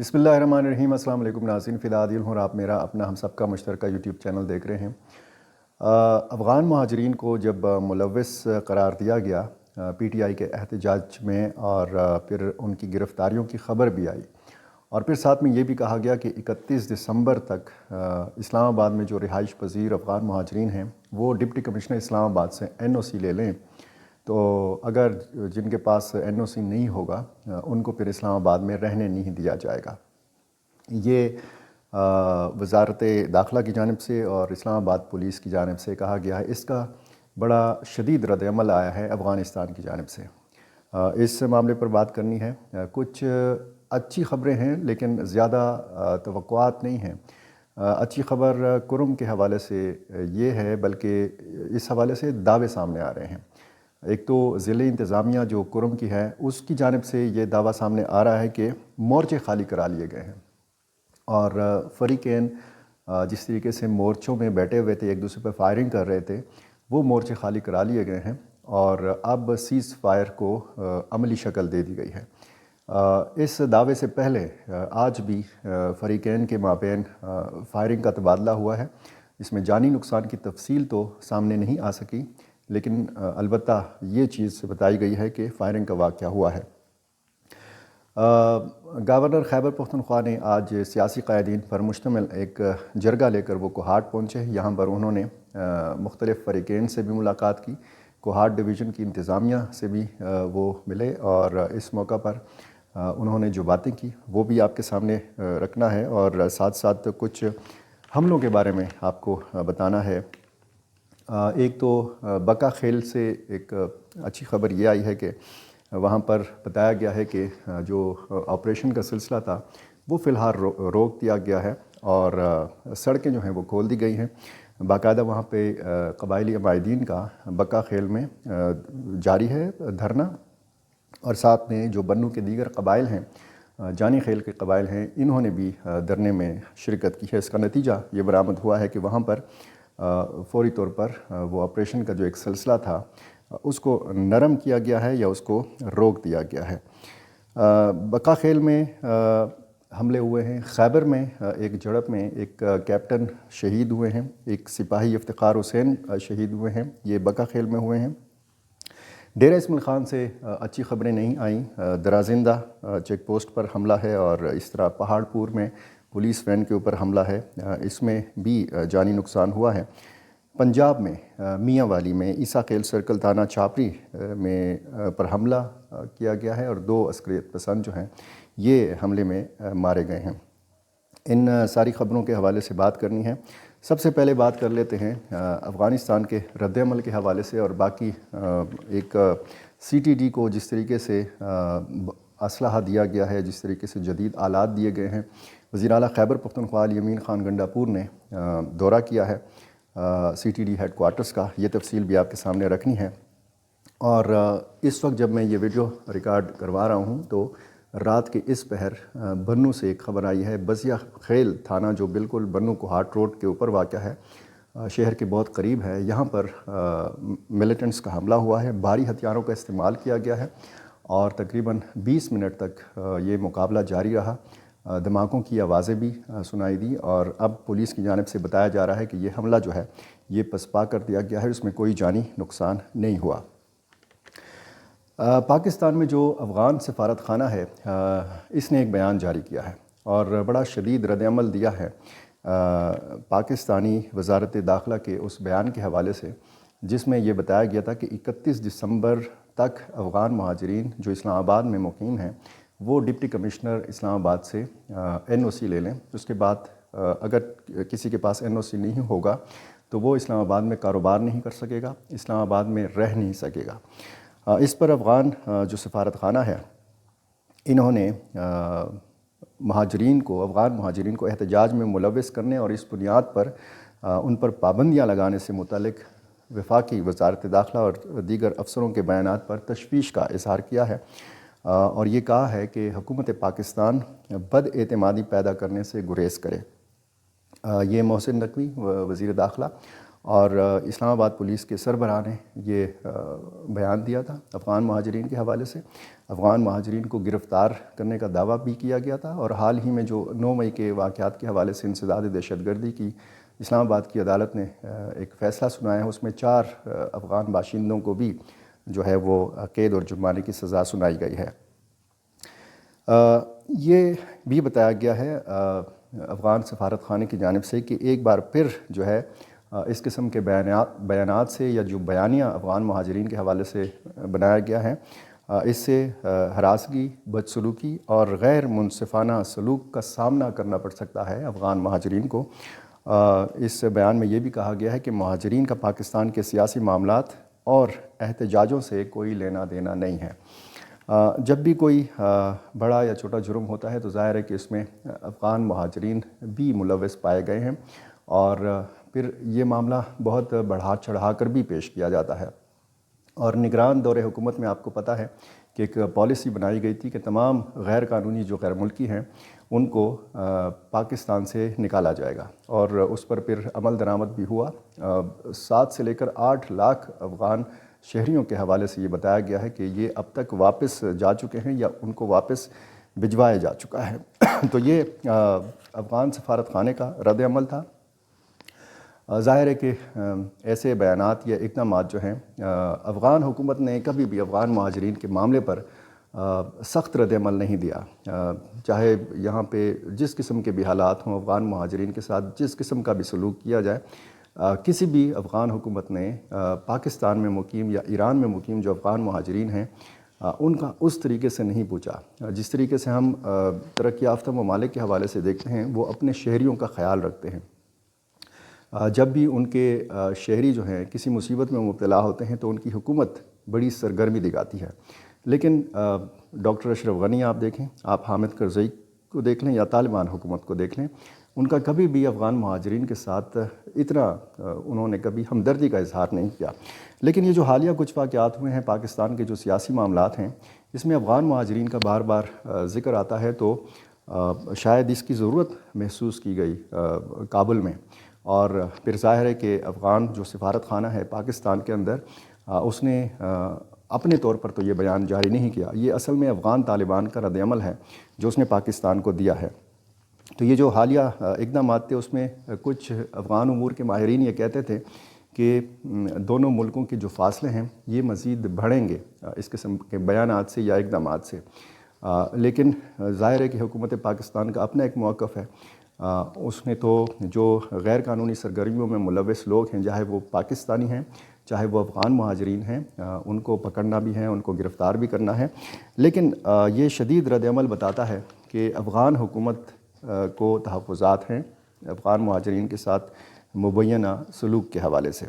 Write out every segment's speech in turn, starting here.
بسم اللہ الرحمن الرحیم۔ السلام علیکم ناظرین، فدا عادل ہوں اور آپ میرا اپنا ہم سب کا مشترکہ یوٹیوب چینل دیکھ رہے ہیں۔ افغان مہاجرین کو جب ملوث قرار دیا گیا پی ٹی آئی کے احتجاج میں اور پھر ان کی گرفتاریوں کی خبر بھی آئی اور پھر ساتھ میں یہ بھی کہا گیا کہ 31 دسمبر تک اسلام آباد میں جو رہائش پذیر افغان مہاجرین ہیں وہ ڈپٹی کمشنر اسلام آباد سے NOC لے لیں، تو اگر جن کے پاس NOC نہیں ہوگا ان کو پھر اسلام آباد میں رہنے نہیں دیا جائے گا۔ یہ وزارت داخلہ کی جانب سے اور اسلام آباد پولیس کی جانب سے کہا گیا ہے۔ اس کا بڑا شدید رد عمل آیا ہے افغانستان کی جانب سے۔ اس معاملے پر بات کرنی ہے۔ کچھ اچھی خبریں ہیں لیکن زیادہ توقعات نہیں ہیں۔ اچھی خبر کرم کے حوالے سے یہ ہے، بلکہ اس حوالے سے دعوے سامنے آ رہے ہیں۔ ایک تو ضلعی انتظامیہ جو کرم کی ہے اس کی جانب سے یہ دعویٰ سامنے آ رہا ہے کہ مورچے خالی کرا لیے گئے ہیں اور فریقین جس طریقے سے مورچوں میں بیٹھے ہوئے تھے، ایک دوسرے پر فائرنگ کر رہے تھے، وہ مورچے خالی کرا لیے گئے ہیں اور اب سیز فائر کو عملی شکل دے دی گئی ہے۔ اس دعوے سے پہلے آج بھی فریقین کے مابین فائرنگ کا تبادلہ ہوا ہے۔ اس میں جانی نقصان کی تفصیل تو سامنے نہیں آ سکی، لیکن البتہ یہ چیز بتائی گئی ہے کہ فائرنگ کا واقعہ ہوا ہے۔ گورنر خیبر پختونخوا نے آج سیاسی قائدین پر مشتمل ایک جرگہ لے کر وہ کوہاٹ پہنچے۔ یہاں پر انہوں نے مختلف فریقین سے بھی ملاقات کی، کوہاٹ ڈویژن کی انتظامیہ سے بھی وہ ملے اور اس موقع پر انہوں نے جو باتیں کی وہ بھی آپ کے سامنے رکھنا ہے اور ساتھ ساتھ کچھ حملوں کے بارے میں آپ کو بتانا ہے۔ ایک تو بقا خیل سے ایک اچھی خبر یہ آئی ہے کہ وہاں پر بتایا گیا ہے کہ جو آپریشن کا سلسلہ تھا وہ فی الحال روک دیا گیا ہے اور سڑکیں جو ہیں وہ کھول دی گئی ہیں۔ باقاعدہ وہاں پہ قبائلی عمائدین کا بقا خیل میں جاری ہے دھرنا، اور ساتھ میں جو بنو کے دیگر قبائل ہیں، جانی خیل کے قبائل ہیں، انہوں نے بھی دھرنے میں شرکت کی ہے۔ اس کا نتیجہ یہ برآمد ہوا ہے کہ وہاں پر فوری طور پر وہ آپریشن کا جو ایک سلسلہ تھا اس کو نرم کیا گیا ہے یا اس کو روک دیا گیا ہے۔ بقا خیل میں حملے ہوئے ہیں۔ خیبر میں ایک جھڑپ میں ایک کیپٹن شہید ہوئے ہیں، ایک سپاہی افتخار حسین شہید ہوئے ہیں، یہ بقا خیل میں ہوئے ہیں۔ ڈیرہ اسماعیل خان سے اچھی خبریں نہیں آئیں۔ درازندہ چیک پوسٹ پر حملہ ہے اور اس طرح پہاڑ پور میں پولیس وین کے اوپر حملہ ہے، اس میں بھی جانی نقصان ہوا ہے۔ پنجاب میں میاں والی میں عیسیٰ خیل سرکل تھانہ چھاپری میں پر حملہ کیا گیا ہے اور 2 عسکریت پسند جو ہیں یہ حملے میں مارے گئے ہیں۔ ان ساری خبروں کے حوالے سے بات کرنی ہے۔ سب سے پہلے بات کر لیتے ہیں افغانستان کے رد عمل کے حوالے سے اور باقی ایک CTD کو جس طریقے سے اسلحہ دیا گیا ہے، جس طریقے سے جدید آلات دیے گئے ہیں۔ وزیر اعلیٰ خیبر پختونخوا یمین خان گنڈاپور نے دورہ کیا ہے CTD ہیڈ کوارٹرز کا، یہ تفصیل بھی آپ کے سامنے رکھنی ہے۔ اور اس وقت جب میں یہ ویڈیو ریکارڈ کروا رہا ہوں تو رات کے اس پہر بنو سے ایک خبر آئی ہے۔ بزیا خیل تھانہ جو بالکل بنو کوہاٹ روڈ کے اوپر واقع ہے، شہر کے بہت قریب ہے، یہاں پر ملیٹنٹس کا حملہ ہوا ہے، بھاری ہتھیاروں کا استعمال کیا گیا ہے اور تقریباً 20 منٹ تک یہ مقابلہ جاری رہا۔ دھماکوں کی آوازیں بھی سنائی دی اور اب پولیس کی جانب سے بتایا جا رہا ہے کہ یہ حملہ جو ہے یہ پسپا کر دیا گیا ہے، اس میں کوئی جانی نقصان نہیں ہوا۔ پاکستان میں جو افغان سفارت خانہ ہے اس نے ایک بیان جاری کیا ہے اور بڑا شدید رد عمل دیا ہے پاکستانی وزارت داخلہ کے اس بیان کے حوالے سے، جس میں یہ بتایا گیا تھا کہ 31 دسمبر تک افغان مہاجرین جو اسلام آباد میں مقیم ہیں وہ ڈپٹی کمشنر اسلام آباد سے NOC لے لیں۔ اس کے بعد اگر کسی کے پاس NOC نہیں ہوگا تو وہ اسلام آباد میں کاروبار نہیں کر سکے گا، اسلام آباد میں رہ نہیں سکے گا۔ اس پر افغان جو سفارت خانہ ہے انہوں نے افغان مہاجرین کو احتجاج میں ملوث کرنے اور اس بنیاد پر ان پر پابندیاں لگانے سے متعلق وفاقی وزارت داخلہ اور دیگر افسروں کے بیانات پر تشویش کا اظہار کیا ہے اور یہ کہا ہے کہ حکومت پاکستان بد اعتمادی پیدا کرنے سے گریز کرے۔ یہ محسن نقوی وزیر داخلہ اور اسلام آباد پولیس کے سربراہ نے یہ بیان دیا تھا افغان مہاجرین کے حوالے سے۔ افغان مہاجرین کو گرفتار کرنے کا دعویٰ بھی کیا گیا تھا، اور حال ہی میں جو 9 مئی کے واقعات کے حوالے سے انسداد دہشت گردی کی اسلام آباد کی عدالت نے ایک فیصلہ سنایا ہے، اس میں 4 افغان باشندوں کو بھی جو ہے وہ قید اور جرمانے کی سزا سنائی گئی ہے۔ یہ بھی بتایا گیا ہے افغان سفارت خانے کی جانب سے کہ ایک بار پھر جو ہے اس قسم کے بیانات سے یا جو بیانیہ افغان مہاجرین کے حوالے سے بنایا گیا ہے، اس سے ہراسگی، بدسلوکی اور غیر منصفانہ سلوک کا سامنا کرنا پڑ سکتا ہے افغان مہاجرین کو۔ اس بیان میں یہ بھی کہا گیا ہے کہ مہاجرین کا پاکستان کے سیاسی معاملات اور احتجاجوں سے کوئی لینا دینا نہیں ہے۔ جب بھی کوئی بڑا یا چھوٹا جرم ہوتا ہے تو ظاہر ہے کہ اس میں افغان مہاجرین بھی ملوث پائے گئے ہیں، اور پھر یہ معاملہ بہت بڑھا چڑھا کر بھی پیش کیا جاتا ہے۔ اور نگران دور حکومت میں آپ کو پتہ ہے کہ ایک پالیسی بنائی گئی تھی کہ تمام غیر قانونی جو غیر ملکی ہیں ان کو پاکستان سے نکالا جائے گا، اور اس پر پھر عمل درآمد بھی ہوا۔ 7 سے لے کر 8 لاکھ افغان شہریوں کے حوالے سے یہ بتایا گیا ہے کہ یہ اب تک واپس جا چکے ہیں یا ان کو واپس بھجوایا جا چکا ہے۔ تو یہ افغان سفارت خانے کا رد عمل تھا۔ ظاہر ہے کہ ایسے بیانات یا اقدامات جو ہیں، افغان حکومت نے کبھی بھی افغان مہاجرین کے معاملے پر سخت رد عمل نہیں دیا، چاہے یہاں پہ جس قسم کے بھی حالات ہوں، افغان مہاجرین کے ساتھ جس قسم کا بھی سلوک کیا جائے، کسی بھی افغان حکومت نے پاکستان میں مقیم یا ایران میں مقیم جو افغان مہاجرین ہیں ان کا اس طریقے سے نہیں پوچھا جس طریقے سے ہم ترقی یافتہ ممالک کے حوالے سے دیکھتے ہیں۔ وہ اپنے شہریوں کا خیال رکھتے ہیں، جب بھی ان کے شہری جو ہیں کسی مصیبت میں مبتلا ہوتے ہیں تو ان کی حکومت بڑی سرگرمی دکھاتی ہے۔ لیکن ڈاکٹر اشرف غنی آپ دیکھیں، آپ حامد کرزئی کو دیکھ لیں یا طالبان حکومت کو دیکھ لیں، ان کا کبھی بھی افغان مہاجرین کے ساتھ اتنا انہوں نے کبھی ہمدردی کا اظہار نہیں کیا۔ لیکن یہ جو حالیہ کچھ واقعات ہوئے ہیں، پاکستان کے جو سیاسی معاملات ہیں، اس میں افغان مہاجرین کا بار بار ذکر آتا ہے، تو شاید اس کی ضرورت محسوس کی گئی کابل میں، اور پھر ظاہر ہے کہ افغان جو سفارت خانہ ہے پاکستان کے اندر، اس نے اپنے طور پر تو یہ بیان جاری نہیں کیا، یہ اصل میں افغان طالبان کا رد عمل ہے جو اس نے پاکستان کو دیا ہے۔ تو یہ جو حالیہ اقدامات تھے اس میں کچھ افغان امور کے ماہرین یہ کہتے تھے کہ دونوں ملکوں کے جو فاصلے ہیں یہ مزید بڑھیں گے اس قسم کے بیانات سے یا اقدامات سے، لیکن ظاہر ہے کہ حکومت پاکستان کا اپنا ایک موقف ہے۔ اس نے تو جو غیر قانونی سرگرمیوں میں ملوث لوگ ہیں، چاہے وہ پاکستانی ہیں چاہے وہ افغان مہاجرین ہیں، ان کو پکڑنا بھی ہے، ان کو گرفتار بھی کرنا ہے، لیکن یہ شدید رد عمل بتاتا ہے کہ افغان حکومت کو تحفظات ہیں افغان مہاجرین کے ساتھ مبینہ سلوک کے حوالے سے۔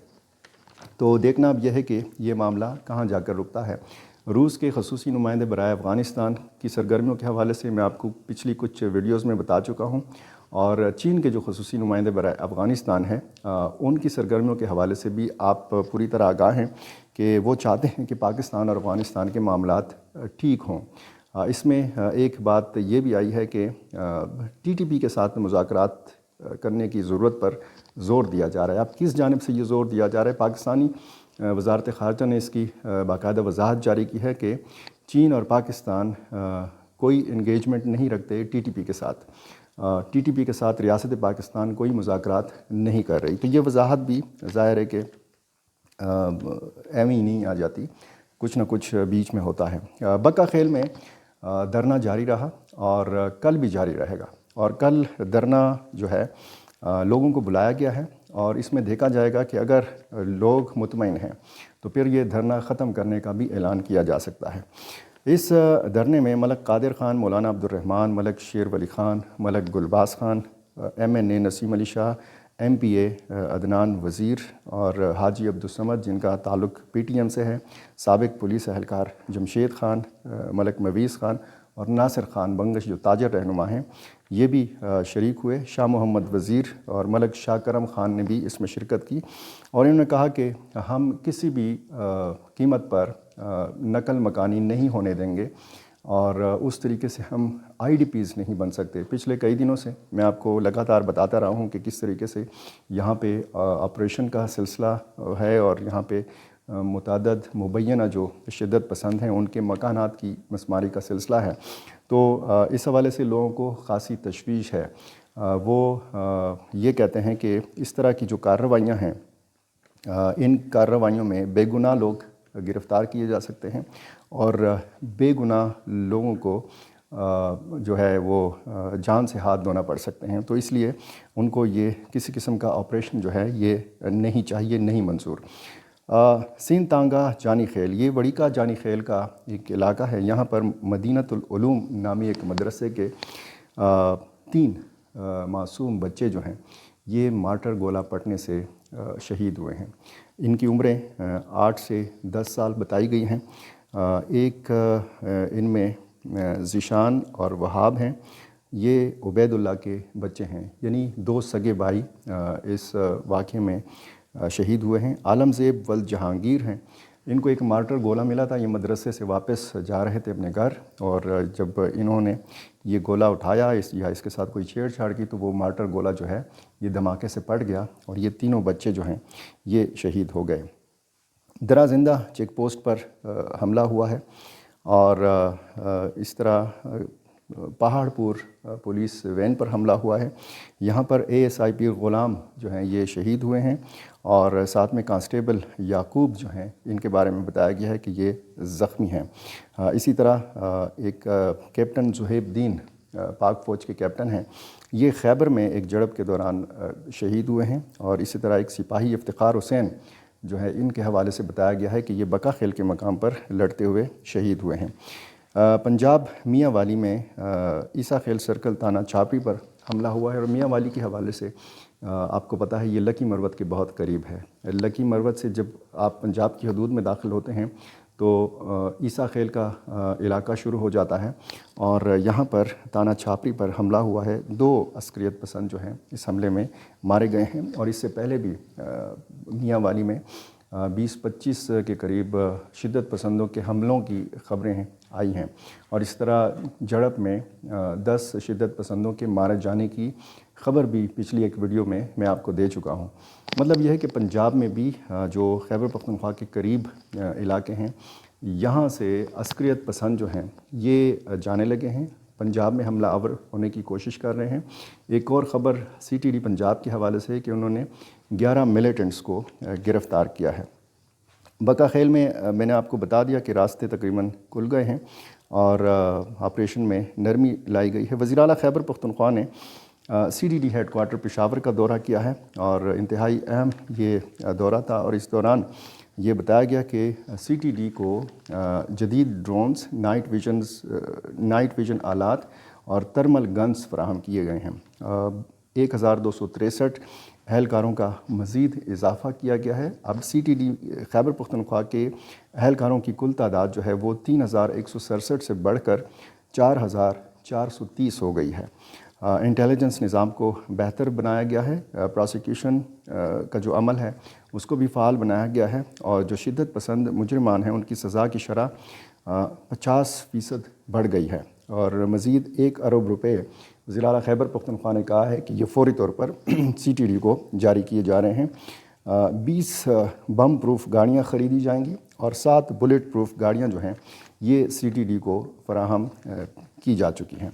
تو دیکھنا اب یہ ہے کہ یہ معاملہ کہاں جا کر رکتا ہے۔ روس کے خصوصی نمائندے برائے افغانستان کی سرگرمیوں کے حوالے سے میں آپ کو پچھلی کچھ ویڈیوز میں بتا چکا ہوں، اور چین کے جو خصوصی نمائندے برائے افغانستان ہیں ان کی سرگرمیوں کے حوالے سے بھی آپ پوری طرح آگاہ ہیں کہ وہ چاہتے ہیں کہ پاکستان اور افغانستان کے معاملات ٹھیک ہوں۔ اس میں ایک بات یہ بھی آئی ہے کہ ٹی ٹی پی کے ساتھ مذاکرات کرنے کی ضرورت پر زور دیا جا رہا ہے۔ اب کس جانب سے یہ زور دیا جا رہا ہے؟ پاکستانی وزارت خارجہ نے اس کی باقاعدہ وضاحت جاری کی ہے کہ چین اور پاکستان کوئی انگیجمنٹ نہیں رکھتے ٹی ٹی پی کے ساتھ، ٹی ٹی پی کے ساتھ ریاست پاکستان کوئی مذاکرات نہیں کر رہی۔ تو یہ وضاحت بھی ظاہر ہے کہ ایویں ہی نہیں آ جاتی، کچھ نہ کچھ بیچ میں ہوتا ہے۔ بقا خیل میں دھرنا جاری رہا اور کل بھی جاری رہے گا، اور کل دھرنا جو ہے لوگوں کو بلایا گیا ہے، اور اس میں دیکھا جائے گا کہ اگر لوگ مطمئن ہیں تو پھر یہ دھرنا ختم کرنے کا بھی اعلان کیا جا سکتا ہے۔ اس دھرنے میں ملک قادر خان، مولانا عبدالرحمن، ملک شیر ولی خان، ملک گلباز خان، ایم این اے نسیم علی شاہ، ایم پی اے عدنان وزیر اور حاجی عبدالصمد جن کا تعلق پی ٹی ایم سے ہے، سابق پولیس اہلکار جمشید خان، ملک مویز خان اور ناصر خان بنگش جو تاجر رہنما ہیں، یہ بھی شریک ہوئے۔ شاہ محمد وزیر اور ملک شاہ کرم خان نے بھی اس میں شرکت کی، اور انہوں نے کہا کہ ہم کسی بھی قیمت پر نقل مکانی نہیں ہونے دیں گے اور اس طریقے سے ہم IDPs نہیں بن سکتے۔ پچھلے کئی دنوں سے میں آپ کو لگاتار بتاتا رہا ہوں کہ کس طریقے سے یہاں پہ آپریشن کا سلسلہ ہے، اور یہاں پہ متعدد مبینہ جو شدت پسند ہیں ان کے مکانات کی مسماری کا سلسلہ ہے۔ تو اس حوالے سے لوگوں کو خاصی تشویش ہے۔ وہ یہ کہتے ہیں کہ اس طرح کی جو کارروائیاں ہیں، ان کارروائیوں میں بے گناہ لوگ گرفتار کیے جا سکتے ہیں، اور بے گناہ لوگوں کو جو ہے وہ جان سے ہاتھ دھونا پڑ سکتے ہیں۔ تو اس لیے ان کو یہ کسی قسم کا آپریشن جو ہے یہ نہیں چاہیے، نہیں منظور۔ سین تانگا جانی خیل، یہ وڑیکا جانی خیل کا ایک علاقہ ہے۔ یہاں پر مدینۃ العلوم نامی ایک مدرسے کے 3 معصوم بچے جو ہیں یہ مارٹر گولہ پٹنے سے شہید ہوئے ہیں۔ ان کی عمریں 8 سے 10 سال بتائی گئی ہیں۔ ایک ان میں ذیشان اور وہاب ہیں، یہ عبید اللہ کے بچے ہیں، یعنی 2 سگے بھائی اس واقعے میں شہید ہوئے ہیں۔ عالم زیب ولد جہانگیر ہیں، ان کو ایک مارٹر گولہ ملا تھا، یہ مدرسے سے واپس جا رہے تھے اپنے گھر، اور جب انہوں نے یہ گولہ اٹھایا یا اس کے ساتھ کوئی چھیڑ چھاڑ کی تو وہ مارٹر گولہ جو ہے یہ دھماکے سے پڑ گیا، اور یہ تینوں بچے جو ہیں یہ شہید ہو گئے۔ درا زندہ چیک پوسٹ پر حملہ ہوا ہے، اور اس طرح پہاڑ پور پولیس وین پر حملہ ہوا ہے۔ یہاں پر ASI پیر غلام جو ہیں یہ شہید ہوئے ہیں، اور ساتھ میں کانسٹیبل یعقوب جو ہیں ان کے بارے میں بتایا گیا ہے کہ یہ زخمی ہیں۔ اسی طرح ایک کیپٹن زہیب الدین پاک فوج کے کیپٹن ہیں، یہ خیبر میں ایک جھڑپ کے دوران شہید ہوئے ہیں، اور اسی طرح ایک سپاہی افتخار حسین جو ہے ان کے حوالے سے بتایا گیا ہے کہ یہ بقا خیل کے مقام پر لڑتے ہوئے شہید ہوئے ہیں۔ پنجاب میاں والی میں عیسیٰ خیل سرکل تھانہ چھاپری پر حملہ ہوا ہے، اور میاں والی کے حوالے سے آپ کو پتہ ہے یہ لکی مروت کے بہت قریب ہے۔ لکی مروت سے جب آپ پنجاب کی حدود میں داخل ہوتے ہیں تو عیسیٰ خیل کا علاقہ شروع ہو جاتا ہے، اور یہاں پر تھانہ چھاپری پر حملہ ہوا ہے۔ 2 عسکریت پسند جو ہیں اس حملے میں مارے گئے ہیں، اور اس سے پہلے بھی میاں والی میں 20-25 کے قریب شدت پسندوں کے حملوں کی خبریں آئی ہیں، اور اس طرح جھڑپ میں 10 شدت پسندوں کے مارے جانے کی خبر بھی پچھلی ایک ویڈیو میں آپ کو دے چکا ہوں۔ مطلب یہ ہے کہ پنجاب میں بھی جو خیبر پختونخوا کے قریب علاقے ہیں یہاں سے عسکریت پسند جو ہیں یہ جانے لگے ہیں، پنجاب میں حملہ آور ہونے کی کوشش کر رہے ہیں۔ ایک اور خبر CTD پنجاب کے حوالے سے ہے کہ انہوں نے 11 ملیٹنٹس کو گرفتار کیا ہے۔ بقا خیل میں نے آپ کو بتا دیا کہ راستے تقریباً کھل گئے ہیں، اور آپریشن میں نرمی لائی گئی ہے۔ وزیر اعلیٰ خیبر پختونخوا نے CDD ہیڈ کوارٹر پشاور کا دورہ کیا ہے، اور انتہائی اہم یہ دورہ تھا، اور اس دوران یہ بتایا گیا کہ CTD کو جدید ڈرونز، نائٹ ویژن آلات اور ترمل گنز فراہم کیے گئے ہیں۔ 1263 اہلکاروں کا مزید اضافہ کیا گیا ہے۔ اب CTD خیبر پختونخوا کے اہلکاروں کی کل تعداد جو ہے وہ 3167 سے بڑھ کر 4430 ہو گئی ہے۔ انٹیلیجنس نظام کو بہتر بنایا گیا ہے، پراسیکیوشن کا جو عمل ہے اس کو بھی فعال بنایا گیا ہے، اور جو شدت پسند مجرمان ہیں ان کی سزا کی شرح 50% بڑھ گئی ہے، اور مزید 1 ارب روپے وزیر اعلیٰ خیبر پختونخوا نے کہا ہے کہ یہ فوری طور پر CTD کو جاری کیے جا رہے ہیں۔ 20 بم پروف گاڑیاں خریدی جائیں گی، اور 7 بلیٹ پروف گاڑیاں جو ہیں یہ CTD کو فراہم کی جا چکی ہیں۔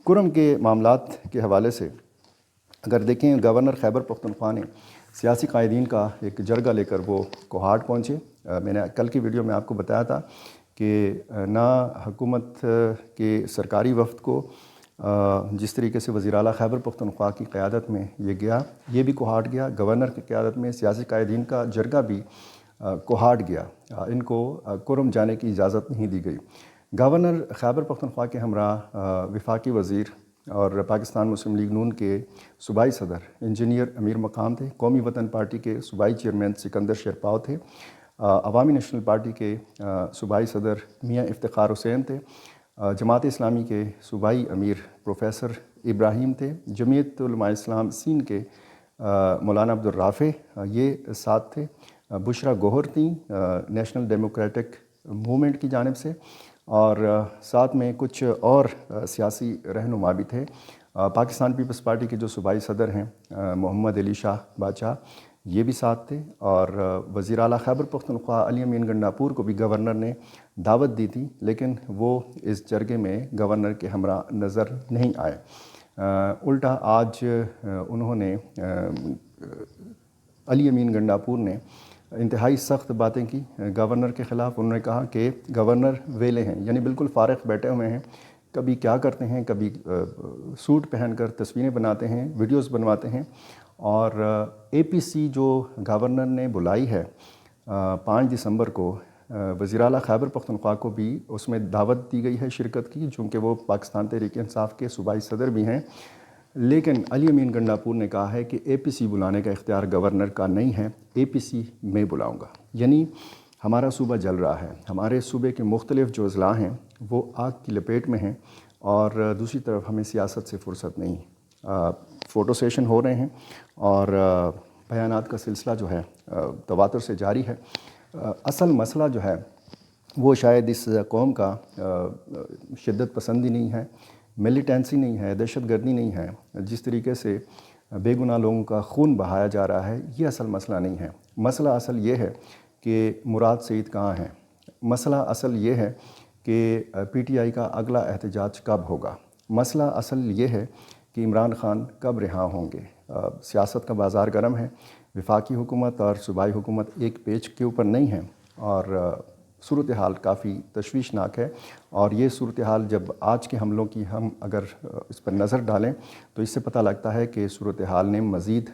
کرم کے معاملات کے حوالے سے اگر دیکھیں، گورنر خیبر پختونخوا نے سیاسی قائدین کا ایک جرگہ لے کر وہ کوہاٹ پہنچے۔ میں نے کل کی ویڈیو میں آپ کو بتایا تھا کہ نہ حکومت کے سرکاری وفد کو جس طریقے سے وزیر اعلیٰ خیبر پختونخوا کی قیادت میں یہ بھی کوہاٹ گیا، گورنر کی قیادت میں سیاسی قائدین کا جرگہ بھی کوہاٹ گیا، ان کو کرم جانے کی اجازت نہیں دی گئی۔ گورنر خیبر پختونخوا کے ہمراہ وفاقی وزیر اور پاکستان مسلم لیگ نون کے صوبائی صدر انجینئر امیر مقام تھے، قومی وطن پارٹی کے صوبائی چیئرمین سکندر شیرپاؤ تھے، عوامی نیشنل پارٹی کے صوبائی صدر میاں افتخار حسین تھے، جماعت اسلامی کے صوبائی امیر پروفیسر ابراہیم تھے، جمعیت علماء اسلام سندھ کے مولانا عبدالرافع یہ ساتھ تھے، بشرا گوہر تھیں نیشنل ڈیموکریٹک موومنٹ کی جانب سے، اور ساتھ میں کچھ اور سیاسی رہنما بھی تھے۔ پاکستان پیپلز پارٹی کے جو صوبائی صدر ہیں محمد علی شاہ بادشاہ، یہ بھی ساتھ تھے، اور وزیر اعلیٰ خیبر پختونخوا علی امین گنڈاپور کو بھی گورنر نے دعوت دی تھی، لیکن وہ اس جرگے میں گورنر کے ہمراہ نظر نہیں آئے۔ الٹا آج انہوں نے علی امین گنڈاپور نے انتہائی سخت باتیں کی گورنر کے خلاف۔ انہوں نے کہا کہ گورنر ویلے ہیں، یعنی بالکل فارغ بیٹھے ہوئے ہیں، کبھی کیا کرتے ہیں، کبھی سوٹ پہن کر تصویریں بناتے ہیں، ویڈیوز بنواتے ہیں، اور اے پی سی جو گورنر نے بلائی ہے 5 دسمبر کو، وزیر اعلیٰ خیبر پختونخوا کو بھی اس میں دعوت دی گئی ہے شرکت کی، چونکہ وہ پاکستان تحریک انصاف کے صوبائی صدر بھی ہیں، لیکن علی امین گنڈاپور نے کہا ہے کہ اے پی سی بلانے کا اختیار گورنر کا نہیں ہے، اے پی سی میں بلاؤں گا۔ یعنی ہمارا صوبہ جل رہا ہے، ہمارے صوبے کے مختلف جو اضلاع ہیں وہ آگ کی لپیٹ میں ہیں، اور دوسری طرف ہمیں سیاست سے فرصت نہیں۔ فوٹو سیشن ہو رہے ہیں اور بیانات کا سلسلہ جو ہے تواتر سے جاری ہے۔ اصل مسئلہ جو ہے وہ شاید اس قوم کا شدت پسندی نہیں ہے، ملیٹنسی نہیں ہے، دہشت گردی نہیں ہے، جس طریقے سے بے گناہ لوگوں کا خون بہایا جا رہا ہے، یہ اصل مسئلہ نہیں ہے۔ مسئلہ اصل یہ ہے کہ مراد سعید کہاں ہیں، مسئلہ اصل یہ ہے کہ پی ٹی آئی کا اگلا احتجاج کب ہوگا، مسئلہ اصل یہ ہے کہ عمران خان کب رہا ہوں گے۔ سیاست کا بازار گرم ہے، وفاقی حکومت اور صوبائی حکومت ایک پیج کے اوپر نہیں ہے، اور صورتحال کافی تشویشناک ہے، اور یہ صورتحال جب آج کے حملوں کی ہم اگر اس پر نظر ڈالیں تو اس سے پتہ لگتا ہے کہ صورتحال نے مزید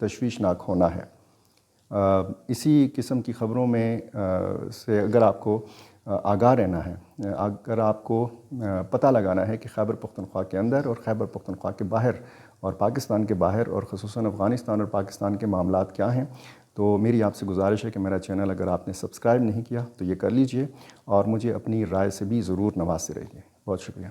تشویشناک ہونا ہے۔ اسی قسم کی خبروں میں سے اگر آپ کو آگاہ رہنا ہے، اگر آپ کو پتہ لگانا ہے کہ خیبر پختونخوا کے اندر اور خیبر پختونخوا کے باہر اور پاکستان کے باہر اور خصوصاً افغانستان اور پاکستان کے معاملات کیا ہیں، تو میری آپ سے گزارش ہے کہ میرا چینل اگر آپ نے سبسکرائب نہیں کیا تو یہ کر لیجئے، اور مجھے اپنی رائے سے بھی ضرور نوازتے رہیے۔ بہت شکریہ۔